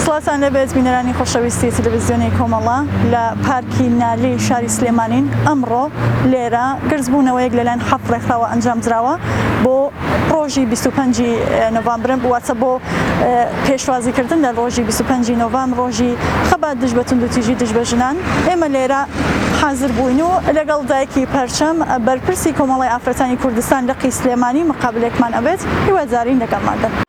سڵاتان لەبێت بینەرانی خۆشەویستی تەلەڤیزیۆنی کۆمەڵە لە پارکی نالی شاری سلێمانین. ئەمڕۆ لێرە گرزبوونەوەیەک لەلایەن حەفڵ ڕێکخراوە ئەنجامدراوە بۆ ڕۆژی 25 نۆڤامبرم، واتە بۆ پێشوازیکردن لە ڕۆژی 25 نۆڤامبر، ڕۆژی خەبات دژ بە توندوتیژی دژ بە ژنان. ئێمە لێرە حاضر بووین و لەگەڵ دایکی پەرچەم بەرپرسی کۆمەڵی ئافرەتانی کوردستان لە قی سلێمانی مقابلێکمان ئەبێت. هیوادارین لەگەڵماندا.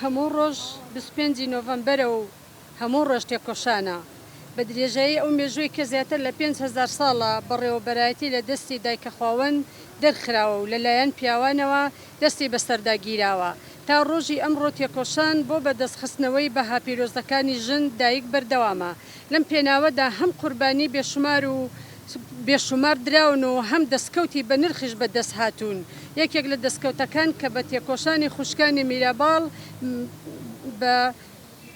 هەموو ڕۆژ 25 نۆڤەمبەرە و هەموو ڕۆژ تێکۆشانە. بە درێژایی ئەو مێژووی کە زیاتر لە 5,000 ساڵە بەڕێوەبەرایەتی لە دەستی دایکە خاوەن دەرخراوە و لەلایەن پیاوانەوە دەستی بەسەرداگیراوە. تا ڕۆژی ئەمڕۆ تێکۆشان بۆ بەدەستخستنەوەی بەها پیرۆزەکانی ژن دایک بەردەوامە. لەم پێناوەدا هەم قوربانی بێشمار و بێشمار دراون و هەم دەستکەوتی بە نرخیش بەدەست هاتوون. یەکێک لە دەستکەوتەکان کە بە تێکۆشانی خوشکانی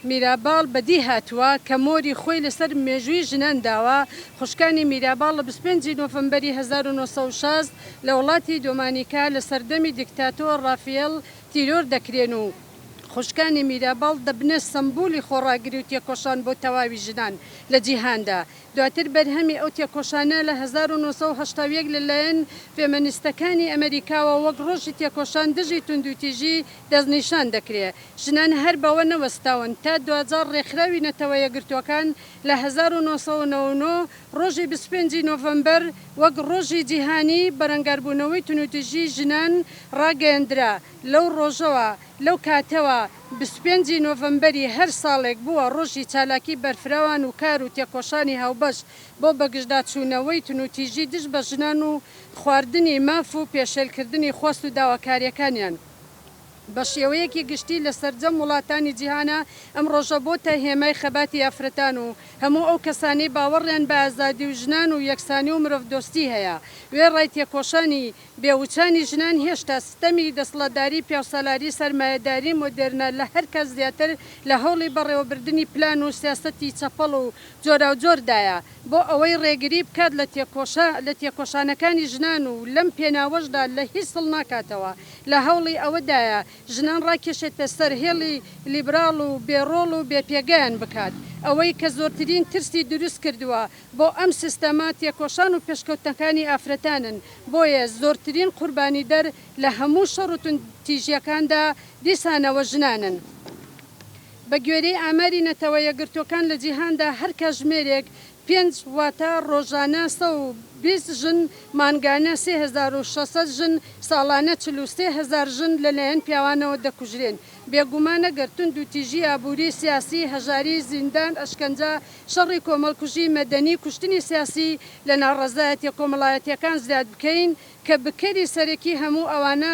میراباڵ بەدی هاتووە کە مۆری خۆی لەسەر مێژووی ژنان داوە. خوشکانی میراباڵ لە 25 نۆڤەمبەری 1960 لە وڵاتی دۆمانیکا لە سەردەمی دیکتاتۆر ڕافێل تیرۆر دەکرێن و خوشکانی میراباڵ دەبنە سمبولی خۆڕاگری و تێکۆشان بۆ تەواوی ژنان لە جیهاندا. دواتر بەرهەمی ئەو تێکۆشانە لە 1970 لەلایەن فێمەنیستەکانی ئەمریکاوە وەک ڕۆژی تێکۆشان دژی توندوتیژی دەستنیشان دەکرێت. ژنان هەر بەوە نەوەستاون تا 2000 ڕێکخراوی نەتەوە یەکگرتوەکان لە 1999 ڕۆژی 25 نۆڤەمبەر وەک ڕۆژی جیهانی بەرەنگاربوونەوەی توندوتیژی ژنان ڕاگەیەندرا. لەو ڕۆژەوە لەو کاتەوە 25 نۆڤەمبەری هەر ساڵێک بووە ڕۆژی چالاکی بەرفراوان و کار و تێکۆشانی هاوبەش بۆ بەگژداچوونەوەی توندوتیژی دژ بە ژنان و خواردنی ماف و پێشێلکردنی خۆست و داواکاریەکانیان. بە شێوەیەکی گشتی لە سەرجەم وڵاتانی جیهانە ئەم ڕۆژە بۆتە هێمای خەباتی ئافرەتان و هەموو ئەو کەسانی باوەڕیان بە ئازادی و ژنان و یەکسانی و مرۆڤدۆستی هەیە. وێ ڕای تێکۆشانی بێوچانی ژنان هێشتا ستەمی دەسڵەتداری پیاوسەلاری سەرمایەداری مۆدێرنە لە هەر کەس زیاتر لە هەوڵی بەڕێوەبردننی پلان و سیاسەتی چەپەڵ و جۆرا و جۆردایە بۆ ئەوەی ڕێگری بکات لە تێکۆشانەکانی ژنان و لەم پێناوەشدا لە هیچ سڵ ناکاتەوە. لە هەوڵی ئەوەدایە ژنان ڕاکێشێتە سەر هێڵی لیبراڵ و بێڕۆڵ و بێپێگەیان بکات ئەوەی کە زۆرترین ترسی دروست کردووە بۆ ئەم سیستەما تێکۆشان و پێشکەوتەکانی ئافرەتانن بۆیە زۆرترین قوربانی دەر لە هەموو شەڕ و تیژیەکاندا دیسانەوە ژنانن. بە گوێرەی ئاماری نەتەوە یەکگرتوەکان لە جیهاندا هەر کاتژمێرێک 5 واتە ڕۆژانە 120 ژن مانگانە 3600 ژن ساڵانە 43,000 ژن لەلایەن پیاوانەوە دەکوژرێن. بێگومانە گەرتوند و تیژی ئابووری سیاسی هەژاری زیندان ئەشکەنجە شەڕی کۆمەڵکوژی مەدەنی کوشتنی سیاسی لە ناڕەزایەتی کۆمەڵایەتیەکان زیاد بکەین کە بکەری سەرەکی هەموو ئەوانە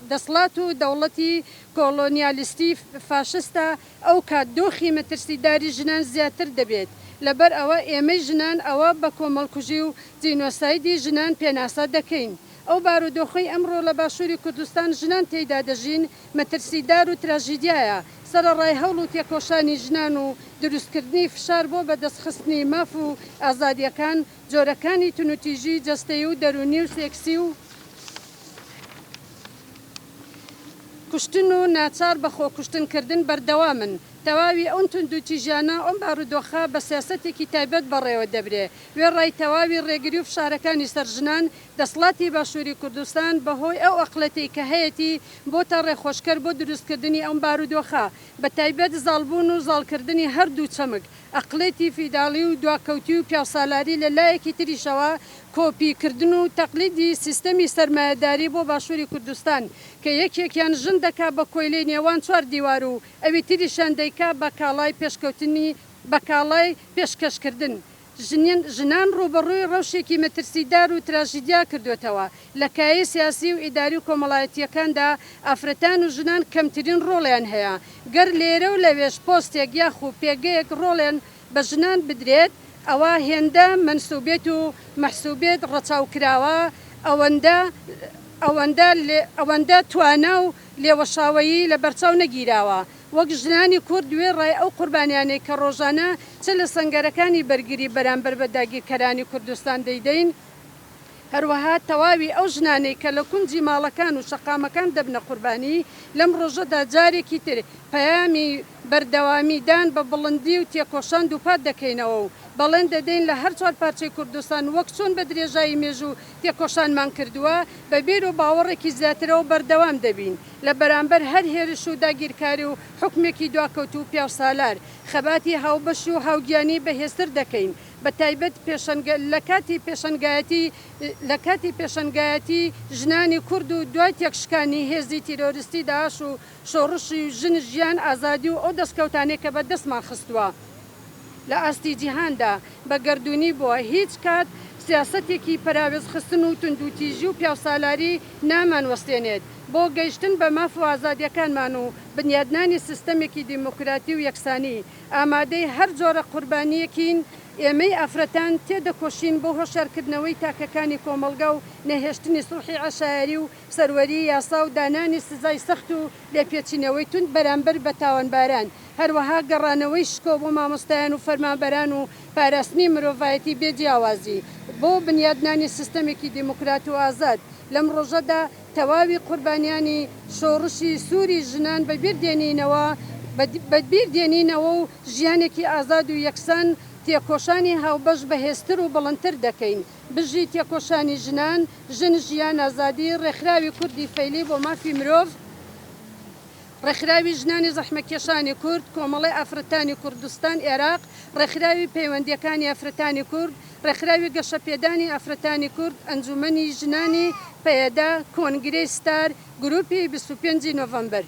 دەسڵات و دەوڵەتی کۆلۆنیالیستی فاشستە ئەو کات دۆخی مەترسیداری ژنان زیاتر دەبێت. لەبەر ئەوە ئێمەی ژنان ئەوە بە کۆمەڵکوژی و جینۆسایدی ژنان پێناسا دەکەین. ئەو بارودۆخی ئەمڕۆ لە باشووری کوردستان ژنان تێیدا دەژین مەترسیدار و تراژیدیایە سەرەڕای هەوڵ و تێکۆشانی ژنان و دروستکردنی فشار بۆ بەدەستخستنی ماف و ئازادیەکان جۆرەکانی تونوتیژی جەستەیی و دەرونی و سێکسی و کوشتن و ناچار بە خۆکوشتنکردن بەردەوامن. تەواوی ئەو توندوتیژیانە ئەم بارودۆخە بە سیاسەتێکی تایبەت بەڕێوە دەبرێ وێ ڕای تەواوی ڕێگری و فشارەکانی سەرژنان دەسڵاتی باشووری کوردستان بەهۆی ئەو ئەقلەتی کە هەیەی بۆتە ڕێخۆشکەر بۆ دروستکردنی ئەم بارودۆخە بە تایبەت زاڵبوون و زاڵکردنی هەردوو چەمک ئەقلێتی فیداڵی و دواکەوتی و پیاسالاری لە لایەکی تریشەوە کۆپیکردن و تەقلیدی سیستەمی سەرمایەداری بۆ باشووری کوردستان کە یەکێکیان ژن دەکا بە کۆیلەی نێوان 4 دیوار و ئەوی تریشان دەیکا بە کاڵای پێشکەوتنی بە کاڵای پێشکەشکردن. ژنان ڕوبەڕووی ڕەوشێکی مەترسیدار و تراژیدیا کردوێتەوە لە کایە سیاسی و ئیداری و کۆمەڵایەتیەکاندا ئافرەتان و ژنان کەمترین ڕۆڵیان هەیە گەر لێرە و لەوێش پۆستێک یاخ و پێگەیەک ڕۆڵێن بە ژنان بدرێت ئەوە هێندە منسوبێت و مەحسوبێت ڕەچاوکراوە ئەوەندە توانە و لێوەشاوەیی لە بەرچاو نەگیراوە وەک ژنانی کورد دوێ ڕای ئەو قوربانیانەی کە ڕۆژانە چ لە سەنگەرەکانی بەرگری بەرامبەر بە داگیرکەرانی کوردستان دەیدەین هەروەها تەواوی ئەو ژنانەی کە لە کونجی ماڵەکان و شەقامەکان دەبنە قوربانی لەم ڕۆژەدا جارێکی تر پەیامی بەردەوامیدان بە بڵندی و تێکۆشان دووپات دەکەینەوە و بەڵێن دەدەین لە هەر 4 پارچەی کوردستان وەک چۆن بە درێژایی مێژ و تێکۆشانمان کردووە بە بیر و باوەڕێکی زیاترەوە بەردەوام دەبین لە بەرامبەر هەر هێرش و داگیرکاری و حکمێکی دواکەوت و پیاوسالار خەباتی هاوبەش و هاوگیانی بەهێزتر دەکەین بە تایبەت لە کاتی پێشەنگایەتی ژنانی کورد و دوای تێکشکانی هێزی تیرۆریستی داعش و شۆڕشی ژن ژیان ئازادی و ئەو دەستکەوتانێک کە بە دەستمان خستووە لە ئاستی جیهاندا بە گەردوونی بووە هیچ کات سیاسەتێکی پەراوێز خستن و توندوتیژی و پیاوسالاری نامان وەستێنێت بۆ گەیشتن بە ماف و ئازادیەکانمان و بنیادنانی سیستەمێکی دیموکراتی و یەکسانی ئامادەی هەر جۆرە قوربانیەکین ئێمەی ئافرەتان تێدەکۆشین بۆ هۆشارکردنەوەی تاکەکانی کۆمەلگا و نەهێشتنی سوڵحی عەشایری و سەروەری یاسا و دانانی سزای سەخت و لێپێچینەوەی تند بەرامبەر بە تاوانباران هەروەها گەڕانەوەی شکۆ بۆ مامۆستایان و فەرمانبەران و پاراستنی مرۆڤایەتی بێجیاوازی بۆ بنیادنانی سیستەمێکی دیموکرات و ئازاد لەم ڕۆژەدا تەواوی قوربانیانی شۆڕشی سووری ژنان بەبیردێنینەوە و ژیانێکی ئازاد و یەکسان تێکۆشانی هاوبەش بەهێزتر و بڵندتر دەکەین بژی تێکۆشانی ژنان ژن ژیان ئازادی ڕێکخراوی کوردی فەیلی بۆ مافی مرۆڤ ڕێکخراوی ژنانی زەحمەتکێشانی کورد کۆمەڵی ئافرەتانی کوردستان عێراق ڕێکخراوی پەیوەندیەکانی ئافرەتانی کورد ڕێکخراوی گەشەپێدانی ئافرەتانی کورد ئەنجومەنی ژنانی پەیەدا کۆنگرەی ستار گروپی 25 نۆڤەمبەر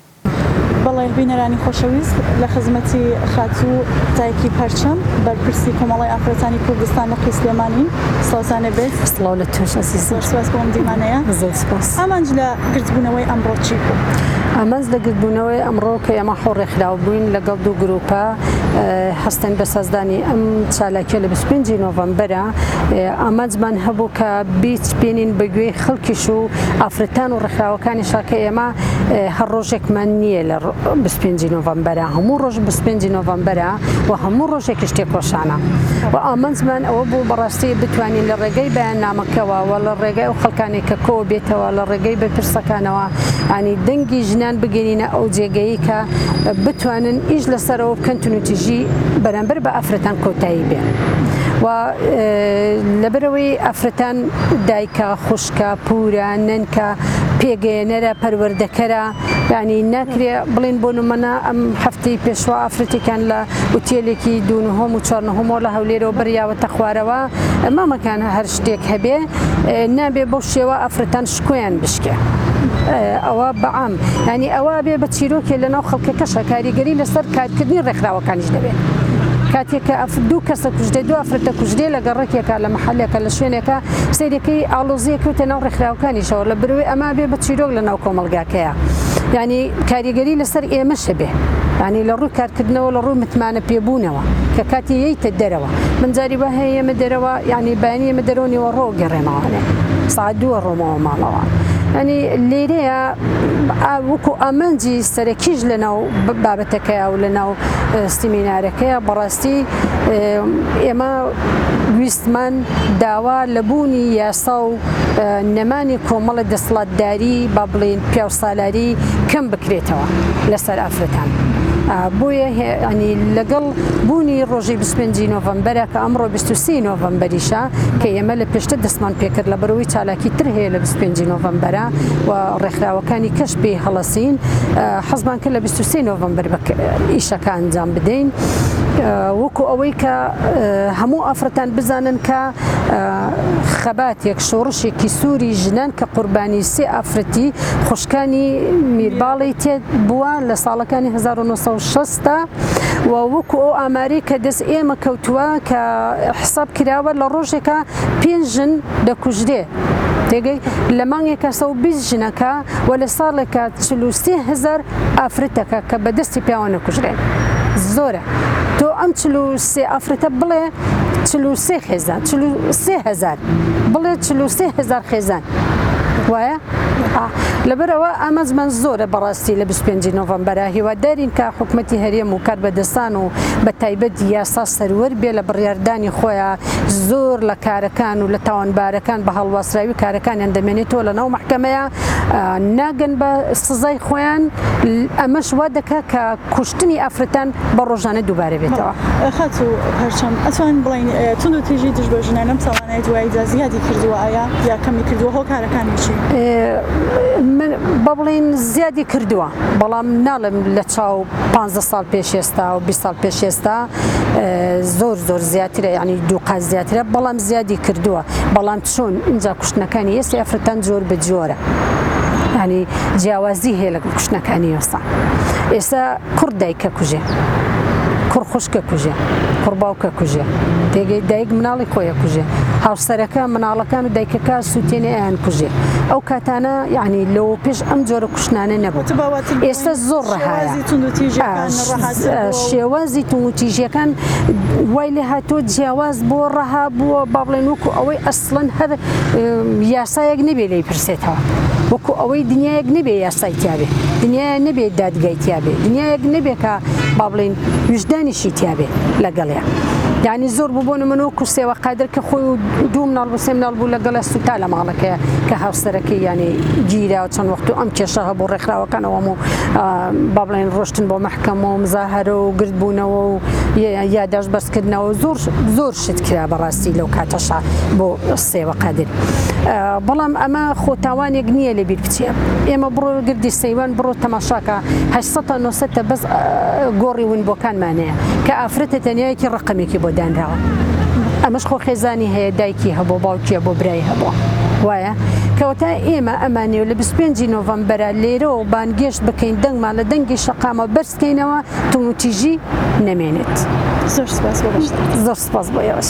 بەڵێ بینەرانی خۆشەویست لە خزمەتی خاتوو تایکی پەرچەم بەرپرسی کۆمەڵی ئافرەتانی کوردستان لە قیسلێمانین سڵاتانە بێت سڵاو لە توێش ئەزیزم سپاس بۆم دیمانەیە سپاس ئامانج لە گرتبوونەوەی ئەمڕۆ چی بوو؟ ئامانج لە گرتبوونەوەی ئەمڕۆ کە ئێمە خۆ ڕێکخراو بووین لەگەڵ دوو گروپە هەستن بە سازدانی ئەم چالاکیە لە 25 نۆڤەمبەرە ئامانجمان هەبوو کە بیت بینین بەگوێی خەڵکیش و ئافرەتان و ڕێکخراوەکانی شاکە ئێمە هەر ڕۆژێکمان نییە لە 25 نۆڤەمبەرە هەموو ڕۆژ 25 نۆڤەمبەرە و هەموو ڕۆژێکی شتێک ڕۆشانە و ئامانجمان ئەوە بوو بەڕاستی بتوانین لە ڕێگەی بەیاننامەکەەوە و لە ڕێگای ئەو خەڵکانی کە کۆ بێتەوە لە ڕێگەی بەرپرسەکانەوە ئانی دەنگی ژنان بگەینە ئەو جێگەیی کە بتوانن ئیش لەسەرەوە بکەن تونوتیژی بەرامبەر بە ئافرەتان کۆتایی بێ و لەبەرەوەی ئافرەتان دایکە خوشکە پورە نەنکە پێگەێنەرە پەروەردەکەرە ینی ناکرێ بڵین بۆ نمەنە ئەم هەفتەی پێشوا ئافرەتێکان لە ئوتێلێکی دوونهۆم و چارنەهۆمۆ لە هەولێرەوە بەریاوەتە خوارەوە مامەکان هەر شتێک هەبێ نابێ بەو شێوە ئافرەتان شکۆیان بشکێ ئەوە بەعام ینی ئەوە بێ بە چیرۆکێ لەناو خەڵکەکەشە کاریگەری لەسەر کارکردنی ڕێکخراوەکانیش دەبێت کاتێککە دوو کەسە کوژدێ دو ئافرەتە کوژدێ لە گەڕێکێکە لە محلێکە لە شوێنێکە سیرەکەی ئاڵۆزیەکەوتە ناو ڕێکخراوەکانیشەوە لە بروی ئەما بێ بە چیرۆک لە ناو کۆمەلگاکەیە ینی کاریگەری لەسەر ئێمەشە بێ ینی لە ڕووی کارکردنەوە لە ڕووی متمانە پێبوونەوە کە کاتی یەیتە دەرەوە من جاری بە هەیە ئێمە دەرەوە ینی بەیانی ئێمە دەرەوەنیوە ڕۆ گەڕێمەوانێ ساعت دووە ڕۆمەوە ماڵەوە ینی لێرەیە وەکو ئامانجی سەرەکیش لەناو بابەتەکەیە و لەناو سیمینارەکەیە بەڕاستی ئێمە ویستمان داوا لەبوونی یاسا و نەمانی کۆمەڵە دەسەڵاتداری با بڵێن پیا و سالاری کەم بکرێتەوە لەسەر ئافرەتان بۆیە ینی لەگەڵ بوونی ڕۆژی 25 نۆڤەمبەرە کە ئەمڕۆ 23 نۆڤەمبەریشە کە ئێمە لە پێشتر دەستمان پێکرد لە بەرەوەی چالاکی تر هەیە لە 25 نۆڤەمبەرە و ڕێکخراوەکانی کەش پێی هەڵەسین حەزمان کرد لە 23 نۆڤەمبەر ئیشەکە ئەنجام بدەین وەکو ئەوەی کە هەموو ئافرەتان بزانن کە خەباتێک شۆڕشێکی سووری ژنان کە قوربانی سێ ئافرەتی خوشکانی میرباڵی تێ بووە لە ساڵەکانی 1960 و وەکو ئەو ئاماری کە دەست ئێمە کەوتووە کە حساب کراوە لە ڕۆژێکە 5 ژن دەکوژدێ تێگەی لە مانگێکە 120 ژنەکە و لە ساڵێکە 43,000 ئافرەتەکە کە بەدەستی پیاوە نەکوژرێن زۆرە تۆ ئەم 43 ئافرەتە بڵێ 43 خێزان 43,000 بڵێ 43,000 خێزان وایە لەبەرەوە ئامانجمان زۆرە بەڕاستی لە 25 نۆڤەمبەرە هیوادارین کە حکوومەتی هەرێم و کاربەدەستان و بە تایبەت یاسا سەروەر بێ لە بڕیاردانی خۆیان زۆر لە کارەکان و لە تاوانبارەکان بە هەڵواسراوی کارەکانیان دەمێنێتەوە لە ناو محکەمەیە ناگەن بە سزای خۆیان ئەمەش وا دەکات کە کوشتنی ئافرەتان بە ڕۆژانە دووبارە بێتەوە خەت و هەرچەم ئەتوان بڵین تونند و تیژی دژ بە ژنان ئەم ساڵانەی دواییدا زیادی کردووە ئایا یا کەمی کردووە هۆ کارەکانی چی بە بڵین زیادی کردووە بەڵام ناڵم لە چاو 15 ساڵ پێش ئێستا و 20 ساڵ پێش ئێستا زۆر زیاترە ینی دوو قات زیاترە بەڵام زیادی کردووە بەڵام چۆن اینجا کوشتنەکانی ئێستا ئافرەتان جۆر بە جۆرە ینی جیاوازی هەیە لە کوشتنەکانی ئێستا ئێستا کوڕ دایکە کوژێ کوڕ خوشکە کوژێ کوڕ باوکە کوژێ تێگەی دایک مناڵی خۆیە کوژێ هاوسەرەکە مناڵەکان و دایکەکە سووتێنێ ئەیان کوژێ ئەو کاتانە یعنی لەوە پێش ئەم جۆرە کوشتانە نەبوو ئێستا زۆر ڕەهایە شێوازی تونوتیژیەکان وای لێ هاتۆ جیاواز بۆ ڕەها بووە با بڵێن وەکو ئەوەی ئەسڵەن هەر یاسایەک نەبێ لێی پرسێتەوە وەکو ئەوەی دنیایەک نەبێ یاسای تیاابێ دنیای نەبێت دادگای تیاابێ دنیایەک نەبێ کە با بڵێن وجدانیشی تیاابێ لەگەڵێ یعنی زۆر بوو بۆ نمونەوە کوسێوە قادر کە خۆی و دوو مناڵ بۆ سێ مناڵ بوو لەگەڵە سوتا لە ماڵەکەیە کە هاوسەرەکەی یعنی گیرا و چەند وەختو ئەم کێشە هەبوو ڕێکخراوەکانەوەم و با بڵێن ڕۆشتن بۆ مەحکەمە و مزاهرە و گردبوونەوە و یادداشت بەرزکردنەوە زۆر شت کرا بەڕاستی لەو کاتەشا بۆ سێوە قادر بەڵام ئەمە خۆتاوانێک نییە لەبیر بچێ ئێمە بڕۆ گردی سەیوان بڕۆ تەماشاکە 800 بەس گۆڕی ونبۆکانمانەیە کە ئافرەتە تەنیایەکی ڕقمێکی بۆ دانراوە ئەمەش خۆ خێزانی هەیە دایکی هەبوو باوکیە بۆ برای هەبووە وایە کەواتە ئێمە ئەمانێ و لە 25 نۆڤەمبەرە لێرەوە بانگێشت بکەین دەنگمان لە دەنگی شەقامە بەرزکەینەوە تونوتیژی نەمێنێت زۆر سپاس بۆ ئێوەش